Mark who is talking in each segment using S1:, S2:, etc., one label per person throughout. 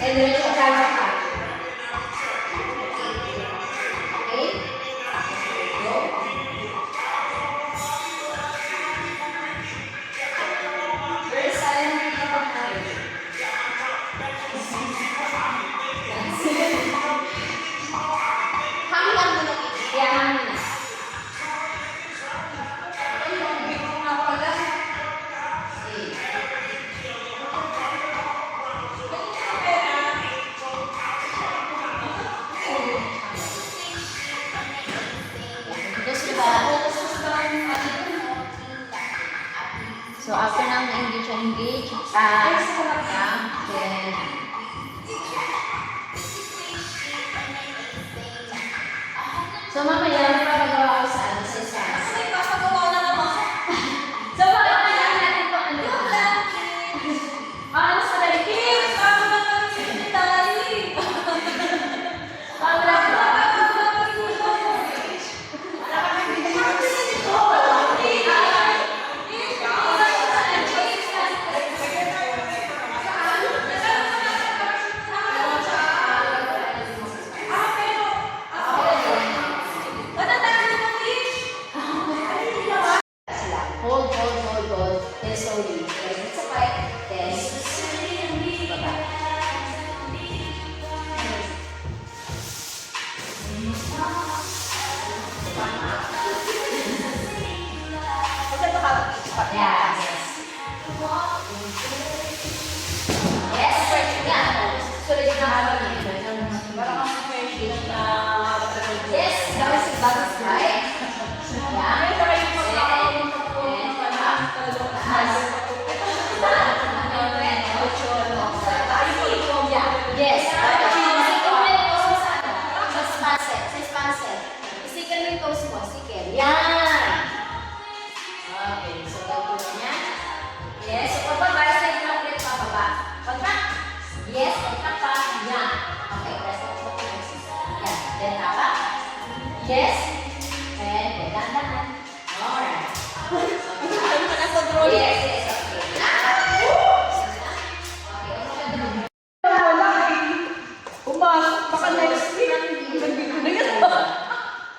S1: And diretso ka lang pa. Okay? Go. Very silent dito pa tayo. Hangin lang muna. Yeah, hangin na. So after ng engage, then so mamaya magpapagawa ako sa ano, sa stance.
S2: Ay, papagawa na naman.
S1: So mamaya natin po ano. Ano sa dali?
S2: Kids, bago na kami secretary.
S1: Wala ba? Hold. Then slowly. Then it's a fight. Then baba. Yeah. Yes, right. Yeah. So let's Yes, that is right. Yes. Yan. Okay, so gagawin niya. Yes, so kapag para sa inyo ulit pababa. Contract. Yes, contract pa. Yan. Okay, press it. Yan. Then tapa. Yes. And then dahan-dahan. Alright. Yes, yes, okay.
S2: Baka next week. Nandito na yan.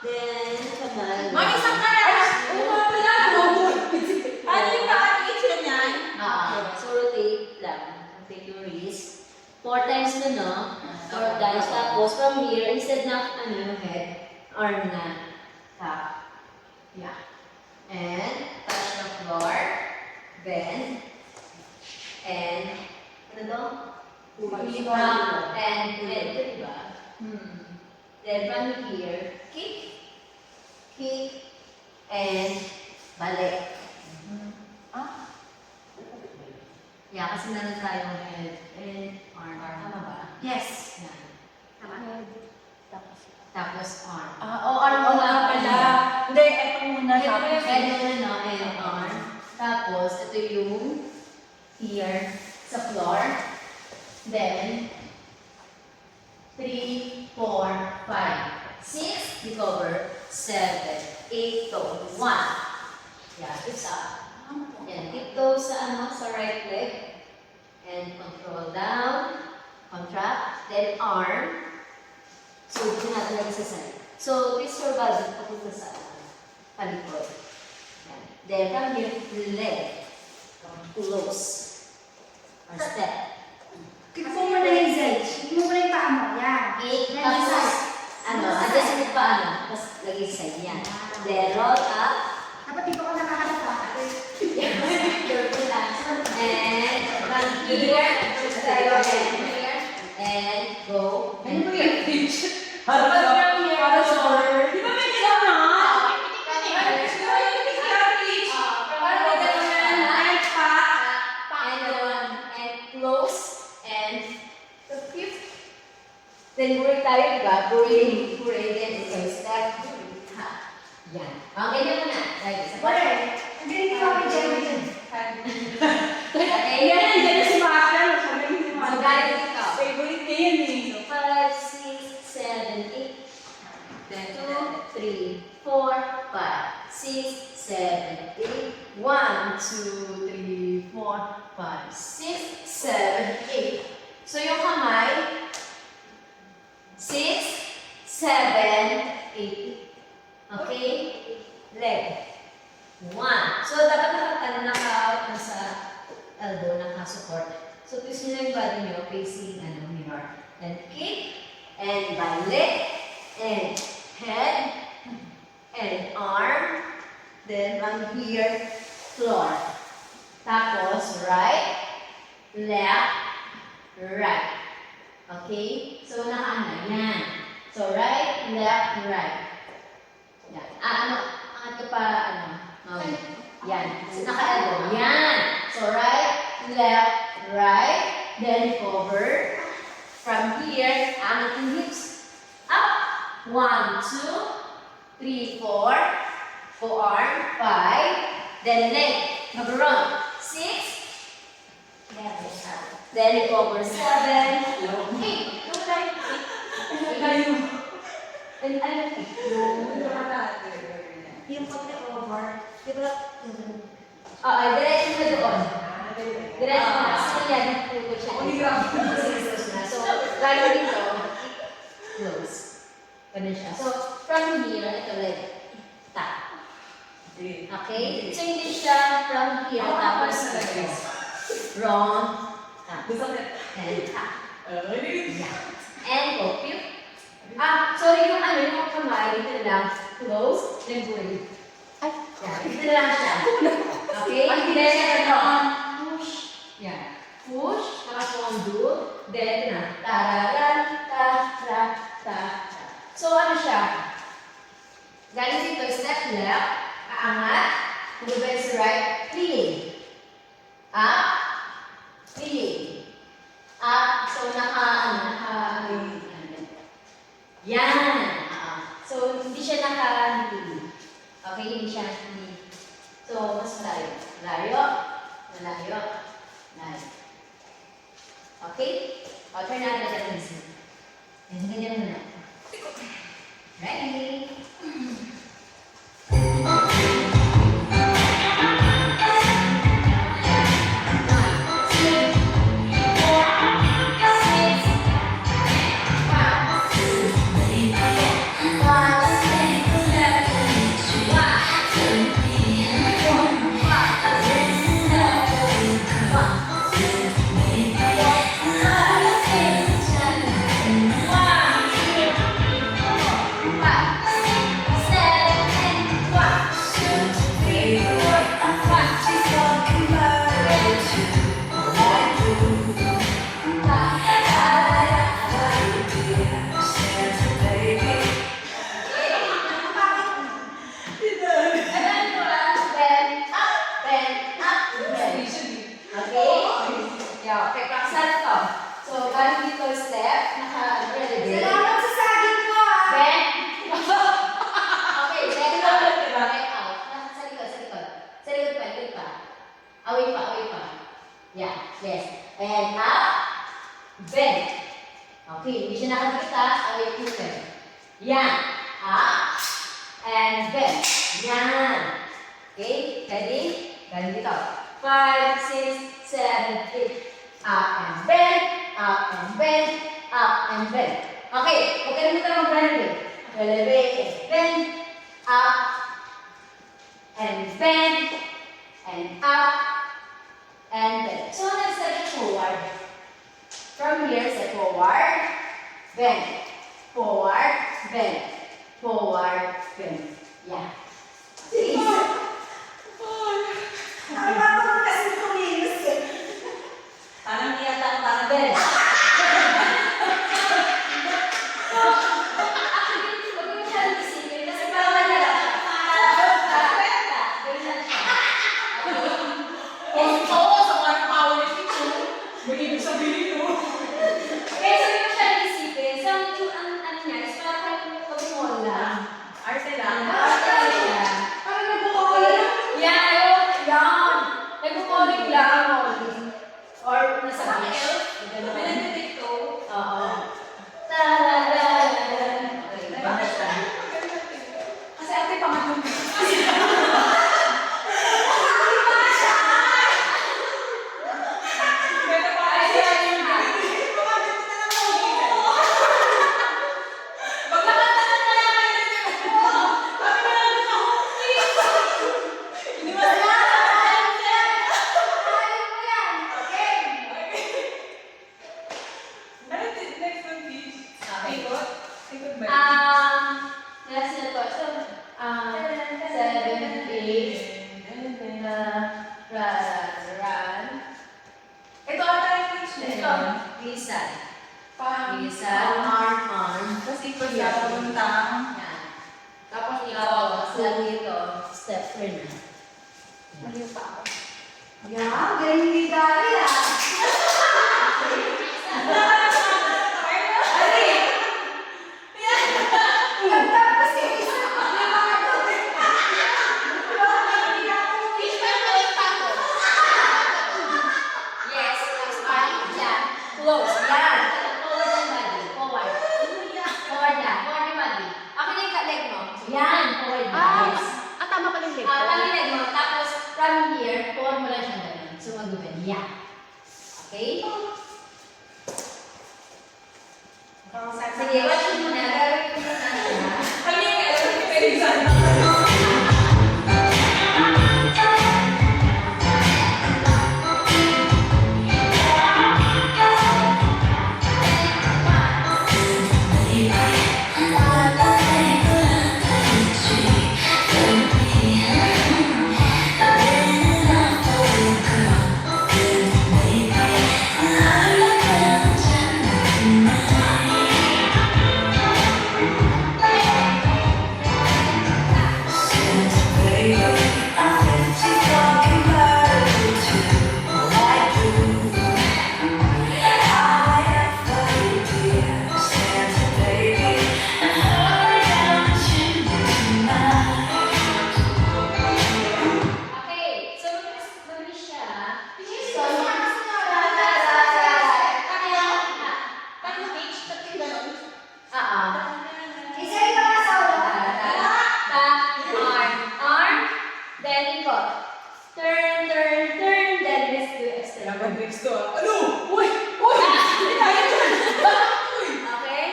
S1: Then, kamal.
S2: Mami, saan ka na? Wala mo. Ano yung naka-teacher niyan?
S1: So rotate lang. Rotate your wrist. 4 times na, no? 4 times. Tapos from here, instead na head, arm na. Tap. Yeah. And touch the floor. Bend. And, ano to? And head, diba? Then from here, kick, and balik. Yeah, kasi meron tayong head and arm. Tama ba?
S2: Yes.
S1: Yan.
S2: Tama.
S1: Tapos arm.
S2: Arm muna pala. Hindi, ito muna.
S1: Head muna and arm. Tapos, ito yung here sa floor. Then, 3, 4, 5, 6, recover, 7, 8, toe, 1. Yeah, it's up. And tiptoe sa right leg. And control down, contract, then arm. So, dito natin lagi sa side. So, twist your body papunta sa palikod. Yan. Then, from here, leg. Close. Or step.
S2: Kiko mo na yung Zed. Kiko mo na yung paa mo. Yan.
S1: Tapos, adjust mo pa, tapos lagi sa side. Yan. Then, roll up.
S2: Dapat dito ka nakakalata.
S1: Careful lang. And, from here, and go.
S2: Ano ba yung pitch?
S1: Para sa order.
S2: Di ba may gano'n na?
S1: And close. And the fifth. Then, buray tayo, diba? Buray din. So, step. Ha. Yan. Okay na muna.
S2: Wala. Ang galing ni Mami Jelly dyan.
S1: Okay.
S2: Yan, dyan na si Mata. Sabi ni si
S1: So,
S2: Mata.
S1: galing dito.
S2: Favorite niya yan eh.
S1: So, 5, 6, 7, 8. Then 2, 3, 4, 5, 6, 7, 8. 1, 2, 3, 4, 5, 6, 7, 8. So yung kamay, 6, 7, 8. Okay? Leg. 1. So dapat naka sa elbow, naka-support. So twist nyo yung body nyo facing mirror. Then kick, and by leg, and head, and arm, then from here, floor. Tapos, right, left, right. Okay? So, yan. So, right, left, right. Yan. Angat ko pa, yan. So, naka-elbow. Yan. So, right, left, right, then cover. From here, angat yung hips. Up. 1, 2, 3, 4. Forearm. 5. Then leg. Mag-run. 6. Then recover. 7. 8. And yung pag-recover, di ba? Diretso na doon. Diretso na. Kasi yan, nagpupot siya. So, lalo dito, close. Ganun siya. So, from here, ito leg. Tap. Okay? So, hindi siya from here, tapos wrong. Tap. And tap. Yeah. And go. Sorry, yung yung kamay, dito na lang. Close, then pull. Yeah, dito na lang siya. Okay? Then, push. Yeah. Push, naka-undo, then na. Tararan, ta. So, ano siya? Galing dito, step left, aangat, move sa right, clean. Up, clean. Up, so yan. So, hindi siya naka-hindi. Okay, hindi siya hindi. So, mas malayo. Malayo. Okay? O, try natin natin isa. Yan, ganyan muna. Ready? Away pa. Yeah, yes. And up, bend. Okay, hindi siya nakagita, away po bend. Yan. Up, and bend. Yan. Okay, ready? Galing dito. 5, 6, 7, 8. Up and bend, up and bend, up and bend. Okay, huwag kalimutan mag-bend. Elevate, bend, up, and bend, and up, and bend. So, let's step forward. From here, step forward, bend, forward, bend, forward, bend. Yeah. See?
S2: Parang niyata, parang bend. Ikot? Ikot ba?
S1: Last na po. So, 7, 8, run.
S2: Ito ata yung pitch na
S1: Ito, lisan.
S2: Pang
S1: Lisan, arm.
S2: Kasi ikot sa papuntang.
S1: Yan.
S2: Tapos
S1: Tapos, lagi ito, step turn na.
S2: Maliw pa ako.
S3: Yeah, galing ni Dari ah.
S1: Yes, arm. Yan. Close. Yan. Forward ang body. Forward. Forward na. Forward yung body. Ako na yung leg mo. Yan. Forward na. Yes.
S3: Tama pala yung leg ko.
S1: Tama yung leg mo. Tapos, from here, forward mo lang siyang ganun. So, mag-open. Yan. Okay? Sige, watch mo na. Gagawin ko na siya.
S2: Ano yung alam ko pwede sana?
S1: Okay, so mabilis siya. So,
S2: Paano pitch? Tapos yung ganun?
S3: Isa ito ka sa ulo.
S1: Arm, then ikot. Turn, then let's do extra.
S2: Laban next to ah. Ano? Uy! Uy! Hindi tayo dyan!
S1: Okay?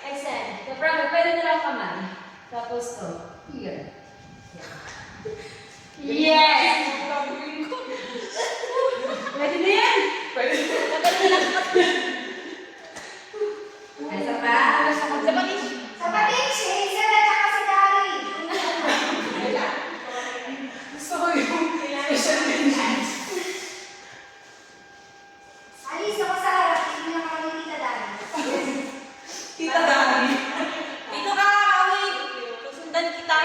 S1: Extend. So, pwede na lang kamay. Tapos to. Here. Yes!
S2: Gagawin ko.
S1: Pwede na yan!
S2: Pwede.
S1: Isa pa?
S2: Sa patis.
S3: Sa pating si Hazel at saka si Dari.
S2: Gusto ko yung special mentions.
S3: Alis ako sa harap. Hindi na kami Tita Dari.
S2: Tita Dani. Dito ka, Awi. Susundan kita.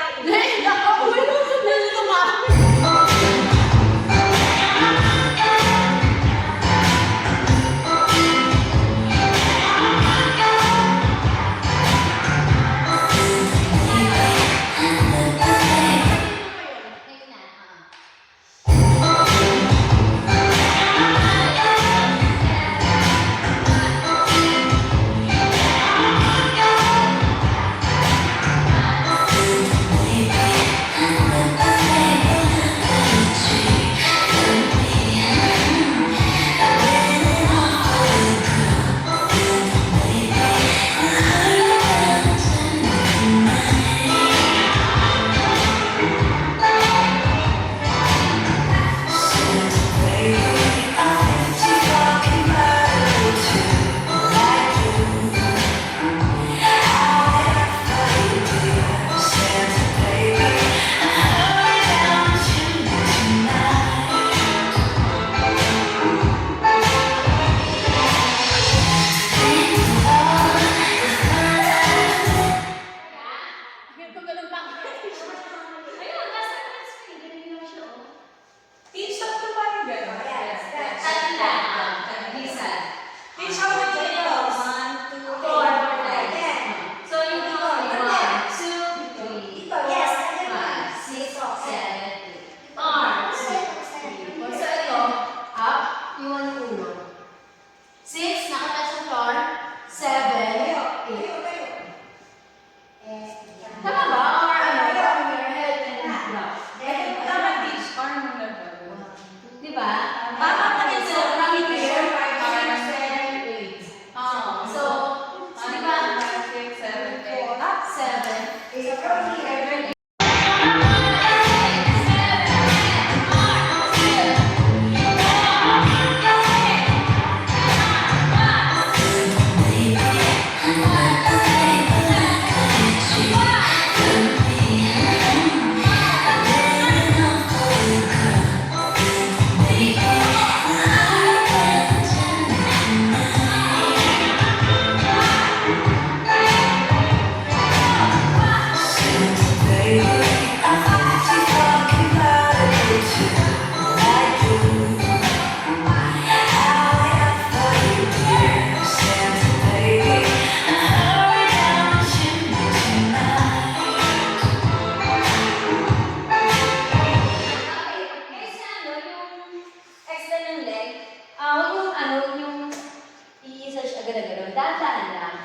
S1: siya gano'n. Dahan-dahan lang.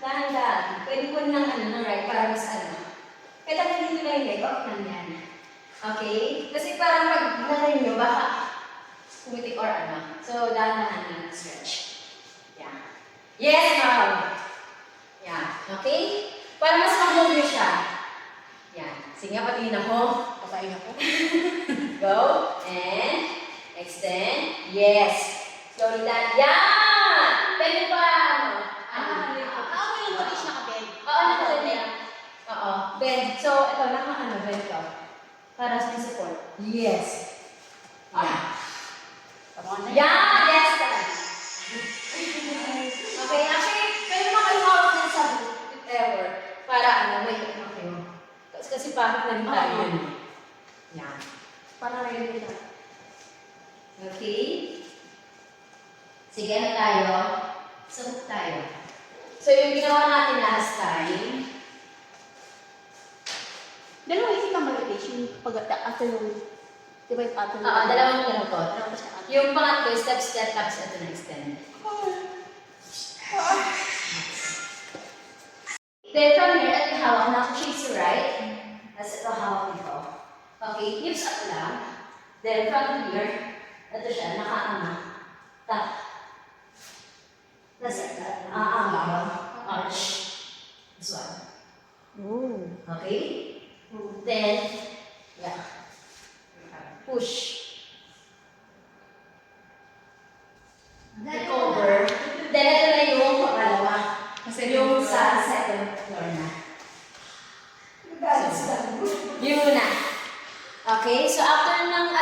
S1: Dahan-dahan. Pwede po ng right para mas Kaya tapos dito na yung leg, okay lang yan. Okay? Kasi parang pag nalay nyo, baka pumitik or So, dahan-dahan lang stretch. Yeah. Yes, ma'am! Yeah. Okay? Para mas mag-move siya. Yeah. Sige nga, patingin ako.
S2: Patayin ako.
S1: Go. And extend. Yes. Slowly down. Yan! Pwede pa,
S2: Okay lang pati siya nakabend.
S1: Oo, nakabend. Oo. Bend. So, ito, bend to. Para sa support. Yes. Yeah. Yeah! Yes, done. Okay, actually, pwede mo kayo hawak ng sa if ever. Para may kayo. Kasi bakit na rin tayo yun. Yan. Para ready na. Okay? Sige na tayo. Sabot tayo. So, yung ginawa natin last time,
S2: Dalawang isip ang meditation after yung, di ba yung pattern?
S1: dalawang ginawa ko.
S2: Dalawa pa siya.
S1: Yung pangatlo, step, tapos ito na extend. Then from here, ito hawak na shades right. Tapos ito hawak nito. Okay, hips up lang. Then from here, ito siya, nakaanga. Tap. Tapos ito, arch. This one.
S2: Oh.
S1: Okay? Then, yeah. Push. Recover. Then, ito na yung pangalawa. Kasi yung sa second floor na. Yun na. Okay, so after ng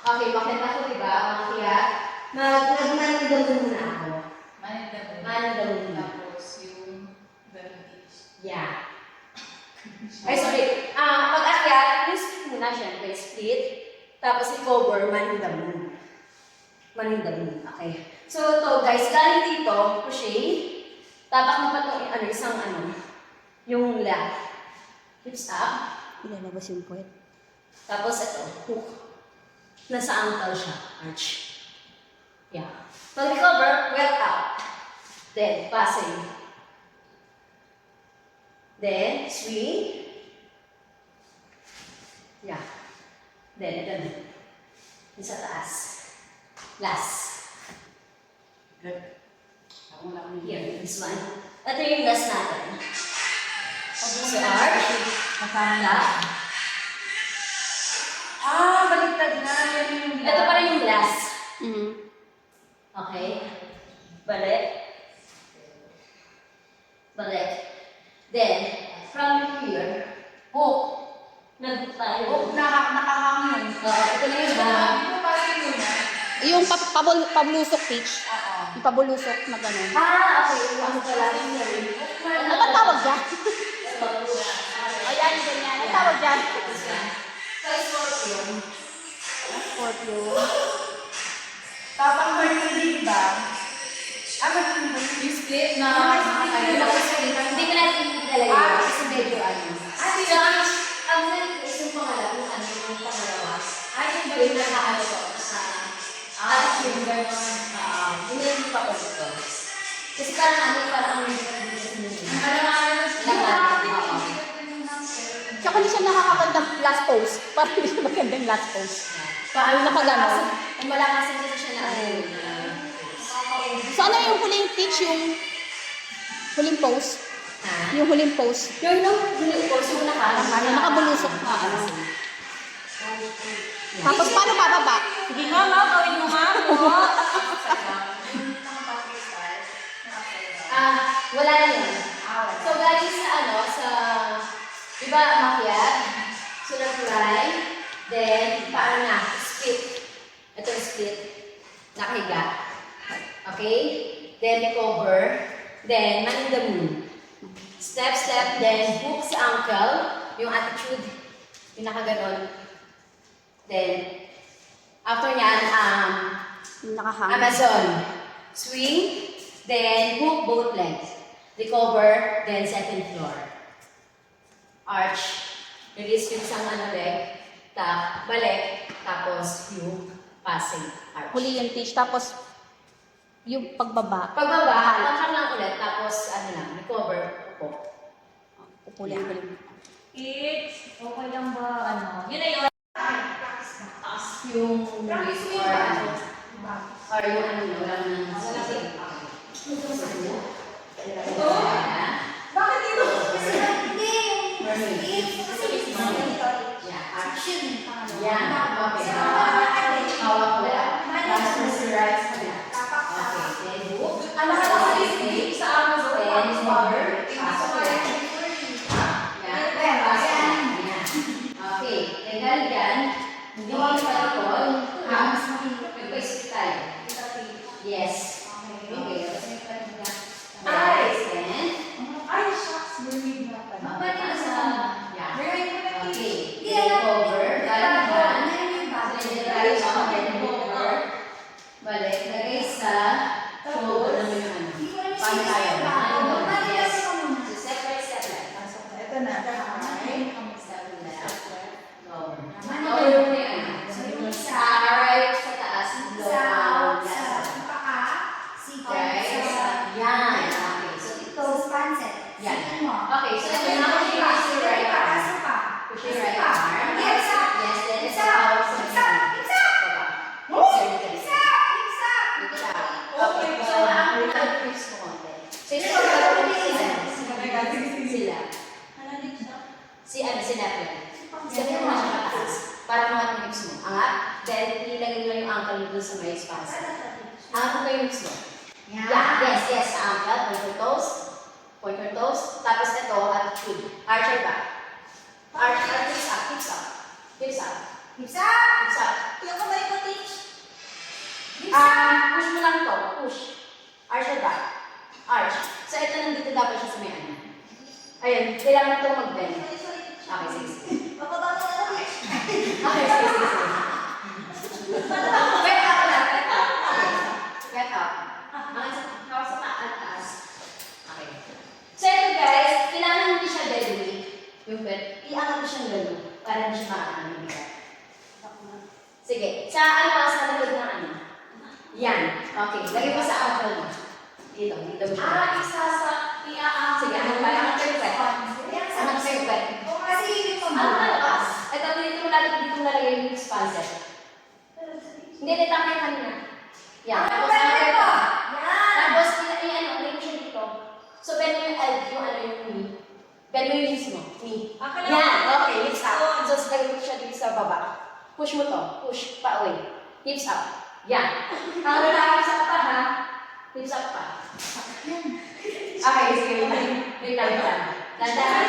S1: okay, bakit ako diba, makiyak, nagmanidamo muna ako. Manidamo muna.
S4: Tapos yung vertice.
S1: Yeah. Ay, sorry. Pag-akyat, yung split muna, syempre, split. Tapos recover, manidamo. Manidamo. Okay. So, ito guys, galing dito, crochet. Tapak mo pa itong isang yung left. Hips up.
S2: Ilalabas yung puwet.
S1: Tapos ito, hook. Nasa ankle siya, arch. Yeah. Pag-recover, well out. Then, passing. Then, swing. Yeah. Then, ito na. Yung sa taas. Last.
S4: Good. Ako wala akong
S1: Here, this one. Ito yung last natin. So, arch.
S4: Kasama. Baliktad na. Yan yung
S1: Ito pa rin yung last.
S2: Mm-hmm.
S1: Okay? Balik. Balik. Then, from here, hook. Nag-hook tayo.
S4: nakahangin.
S1: Ito na yung
S4: Ito pa rin yun.
S2: Yung pabulusok teach. Yung pabulusok na gano'n.
S1: okay. Yung pala.
S2: Ano ba tawag dyan? Ayan, ganyan. Ano tawag dyan?
S1: Sa scorpion.
S2: Scorpio.
S4: Tapang Mercury, ba? Yung split na...
S1: Hindi ko natin ilalagay. Kasi medyo So, ang is yung pangalawa, yung pangalawa. Yung nakaano ko sa... yung gano'n. Hindi yung papalit ko. Kasi parang parang
S2: Tsaka hindi siya nakakagandang last pose. Parang hindi siya magandang last pose.
S1: paano
S2: nakaganon?
S1: Malakasan kasi siya na
S2: So ano yung huling teach, yung huling pose? Yung huling pose.
S1: Yung huling pose, yung
S2: Nakabulusok na. Tapos paano bababa?
S4: Sige nga, gawin mo nga.
S1: Wala na yun. So, galing sa iba, makyat, sulat line, then, paano na, split. Ito yung split, nakahiga. Okay? Then, recover, then, man in the moon. Step, then, hook sa ankle, yung attitude, yung nakaganon. Then, after nyan,
S2: Nakahang.
S1: Amazon. Swing, then hook both legs. Recover, then second floor. Arch. Release yung isang leg. Balik. Tapos yung passing arch.
S2: Huli yung teach. Tapos yung pagbaba.
S1: Pagbaba, Tapos, ano lang, recover upo.
S4: Kukulit-kulit.
S2: Kids, okay lang ba? Ano? Yun na yun.
S1: Taas yung weight or ano. Or yung ano nyo, lang ng sisig.
S2: Ito? Bakit dito?
S3: Kasi hindi yung kasi
S1: Yeah.
S3: action.
S1: Yan. Okay. Hawak ko lang. Tapos sa right side. Okay. Then hook.
S2: Ano ka kasi sa Amazon?
S1: Then cover. Okay. Legal yan. Hindi mo palikod. Mas mag-isip tayo. Yes. Okay. Tapos may palikod. Right. Then.
S2: Ay, shucks. Mermaid na pala.
S1: Mabalik na sa. Yeah.
S2: Mermaid na pala.
S1: Okay. Then cover. Balik yan. Then cover. Balik. Lagay sa shoulder naman yung ano. Paano tayo? Yes. So, step by step lang.
S2: Ito na.
S1: Step left. Cover. Cover mo na yung ano. Sa right, sa taas. Low. Left. Right. Yan. Okay. So, ito. Yan. Okay. So, ito na. Push your right arm. Push your right arm. Yes. Then it's out. Baba. Okay. So, ang trips mo konti. So, ito sila. Si Nepal. Sabi mo siya mataas. Para mga trips mo. Angat. Then, ilagay mo yung ankle dun sa may spasm. Angat mo yung hips mo. Yeah. Yes. Sa ankle. Point your toes. Point your toes. Tapos ito, attitude. Arch your back. Arch. Hips up. Hips up. Hips up. Hips up. Push mo lang to. Push. Arch your back. Arch. So, ito nandito dapat siya sa may ano. Ayun. Kailangan ito mag-bend. Okay, sige. Okay, sige. Wait up lang. Get up. Hawak sa taas. Okay. So, ito guys, kailangan hindi siya dead weight. Yung bed. Iangat mo siyang gano'n. Para hindi siya makaan ng bigat. Sige. Sa sa likod ng ano. Yan. Okay. Lagay mo sa ankle mo. Dito mo siya. Sige, angat kayo pwet. Angat kayo pwet. Ito, dito mo lalagay yung expansor. Hindi, tama yung kanina. Yan. Tapos, angat kayo. Tapos, ilagay mo siya dito. So, bend mo yung knee. Bend mo yung knees mo. Knee. Yan. Okay, hips up. So, lagay mo siya dito sa baba. Push mo to. Push. Pa-away. Hips up. Yan. Hips up pa, ha? Hips up pa. Okay, sige. Wait lang. Lantaran.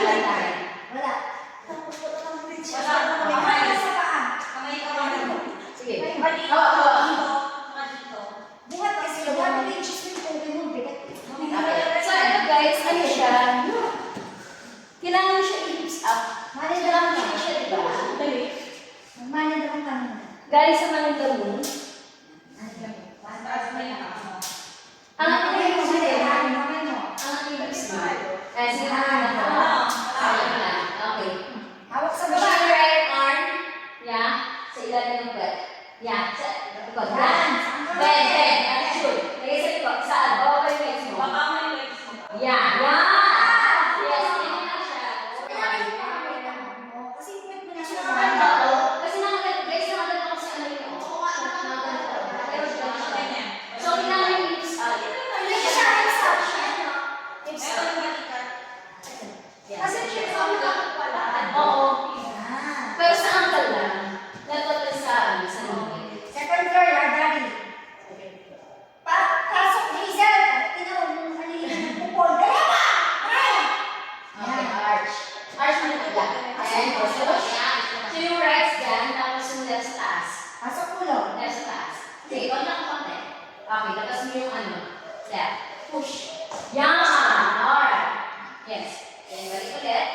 S1: Sige. Okay. So, ito guys, ano siya? Kailangan siya i-hips up. Kailangan siya, diba? Galing sa Manila Moon. Ang hips mo. Sige na. Okay. Push your right arm. Yeah. Sa ilalim ng pwet. Yeah. Sa likod. Bend. Attitude. Lagay sa likod. Saan? Bawa kayo legs mo. Yeah. Yes. Ganyan lang siya. Kasi nakagal ako sa ano yun. So, kailangan yung hips up. Hips up. Kasi hips up lang. Oo. Pero sa ankle lang. Dapat sa knee.
S3: Second floor, Daddy. Pasok, Hazel. Pupol.
S1: Okay, arch. Arch mo na lang. Ayan, push. So yung right dyan, tapos yung left sa taas.
S3: Pasok ulo.
S1: Left sa taas. Sige, konti lang konti. Okay, tapos mo yung ano. Left. Push. Yan! Alright. Yes. Then, balik ulit.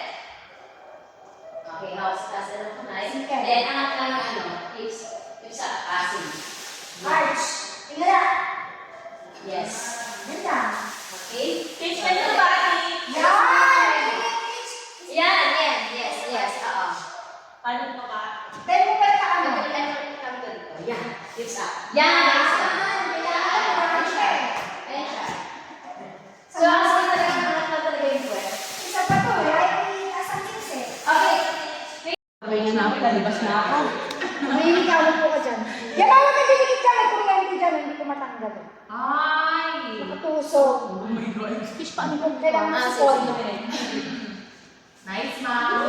S1: Okay, hawak sa taas na ng kamay. Then, angat lang yung ano. Hips up. Passing.
S3: Arch. Tingala.
S1: Yes.
S3: Ganda.
S1: Okay?
S2: Kids, pwede ba?
S1: Yan. Yes. Oo.
S2: Paano pa ba?
S3: Pero mo ba ka ano?
S1: Yan. Hips up. Yan. Hips up. Ayan siya. So, ang
S3: Yan mga kadikit ka, may kuryente dyan, hindi ko matanggal.
S2: Ay!
S3: Nakatusok.
S2: Oh my God.
S4: Fish, paano ko?
S3: Kailangan
S1: Ah,
S3: sa phone.
S2: Nice, ma'am.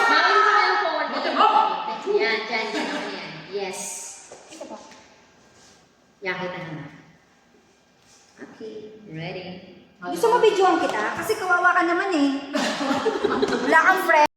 S1: Mawin mo lang forward.
S2: Buti mo.
S1: Yan, dyan, dyan ako yan. Yes.
S3: Ito ba?
S1: Yan, kita naman. Okay, ready.
S3: Gusto mo videoan kita? Kasi kawawa ka naman eh. Wala kang friend.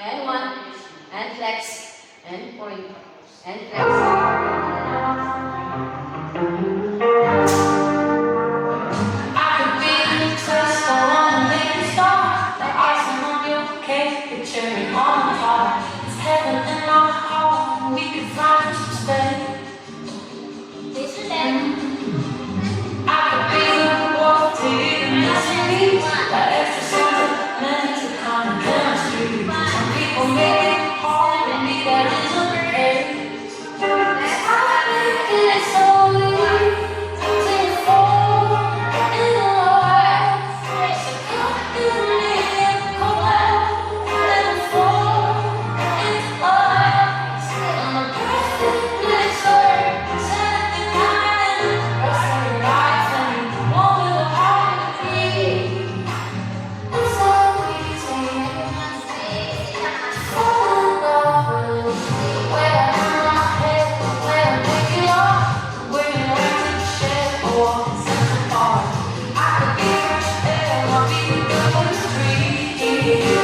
S1: And 1. And flex. And point. And flex.
S2: I could be the twist, I wanna make it start. Like icing on your cake, the cherry on the top. It's heaven in our heart, we could find space. I could be the wolf to you, the mystery. That extra sentiment to kind of chemistry. Some people make it hard, and me that isn't the case. I make it so easy to fall in love. So come in me and cold and fall into us. I'm a perfect blizzard, Saturday night, wrestling lights and one with a heart to beat. It's so easy to fall in love with where I turn my head, where I pick it up, where you learn to share or set apart. I could be fresh air, I'll be the good with the breeze.